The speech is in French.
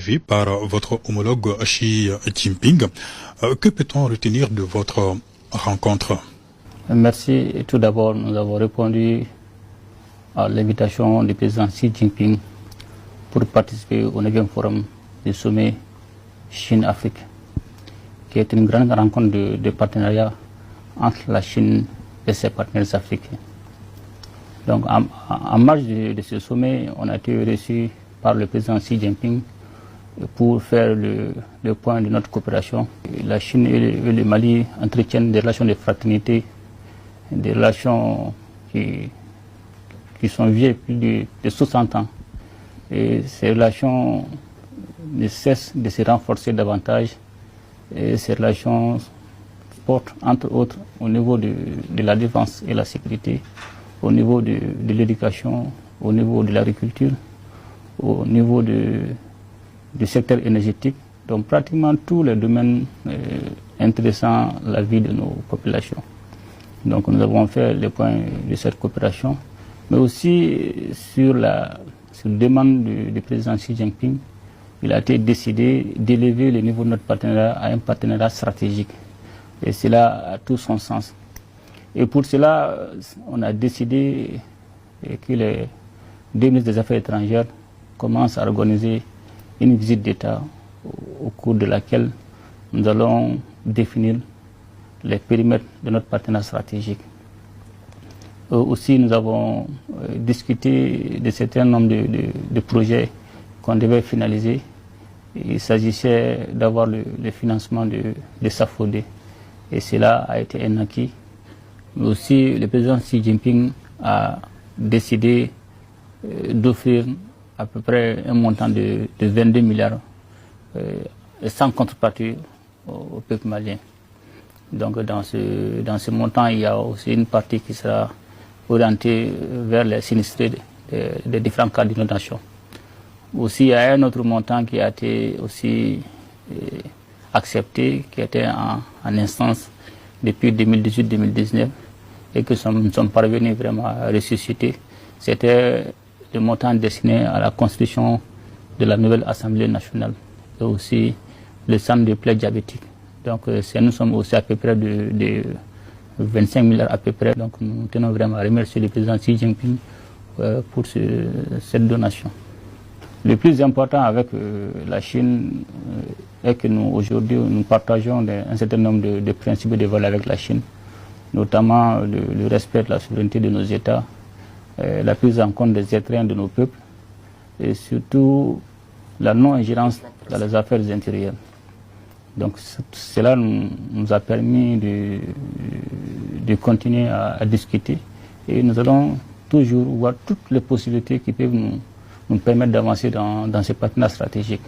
suivi par votre homologue Xi Jinping. Que peut-on retenir de votre rencontre? Merci. Tout d'abord, nous avons répondu à l'invitation du président Xi Jinping pour participer au 9e forum du sommet Chine-Afrique, qui est une grande rencontre de partenariat entre la Chine et ses partenaires africains. Donc, en marge de ce sommet, on a été reçu par le président Xi Jinping pour faire le point de notre coopération. La Chine et le Mali entretiennent des relations de fraternité, des relations qui sont vieilles plus de 60 ans. Et ces relations ne cessent de se renforcer davantage. Et ces relations portent, entre autres, au niveau de la défense et la sécurité, au niveau de l'éducation, au niveau de l'agriculture, au niveau du secteur énergétique, donc pratiquement tous les domaines intéressant la vie de nos populations. Donc nous avons fait le point de cette coopération, mais aussi sur demande du président Xi Jinping, il a été décidé d'élever le niveau de notre partenariat à un partenariat stratégique. Et cela a tout son sens. Et pour cela, on a décidé que les deux ministres des Affaires étrangères commencent à organiser une visite d'État au cours de laquelle nous allons définir les périmètres de notre partenariat stratégique. Aussi, nous avons discuté de certains nombre de projets qu'on devait finaliser. Il s'agissait d'avoir le financement de SAFODE. Et cela a été un acquis. Mais aussi, le président Xi Jinping a décidé d'offrir à peu près un montant de 22 milliards sans contrepartie au peuple malien. Donc dans ce montant, il y a aussi une partie qui sera orientée vers les sinistrés des différents cas d'inondation. Aussi, il y a un autre montant qui a été aussi accepté, qui était en instance depuis 2018-2019 et que nous sommes parvenus vraiment à ressusciter. C'était le montant destiné à la constitution de la nouvelle Assemblée nationale et aussi le centre de plaies diabétiques. Donc nous sommes aussi à peu près de 25 milliards à peu près. Donc nous tenons vraiment à remercier le président Xi Jinping pour cette donation. Le plus important avec la Chine est que aujourd'hui nous partageons un certain nombre de principes et de valeurs avec la Chine, notamment le respect de la souveraineté de nos États, la prise en compte des êtres de nos peuples et surtout la non-ingérence dans les affaires intérieures. Donc cela nous a permis de continuer à discuter et nous allons toujours voir toutes les possibilités qui peuvent nous permettre d'avancer dans ces partenariats stratégiques.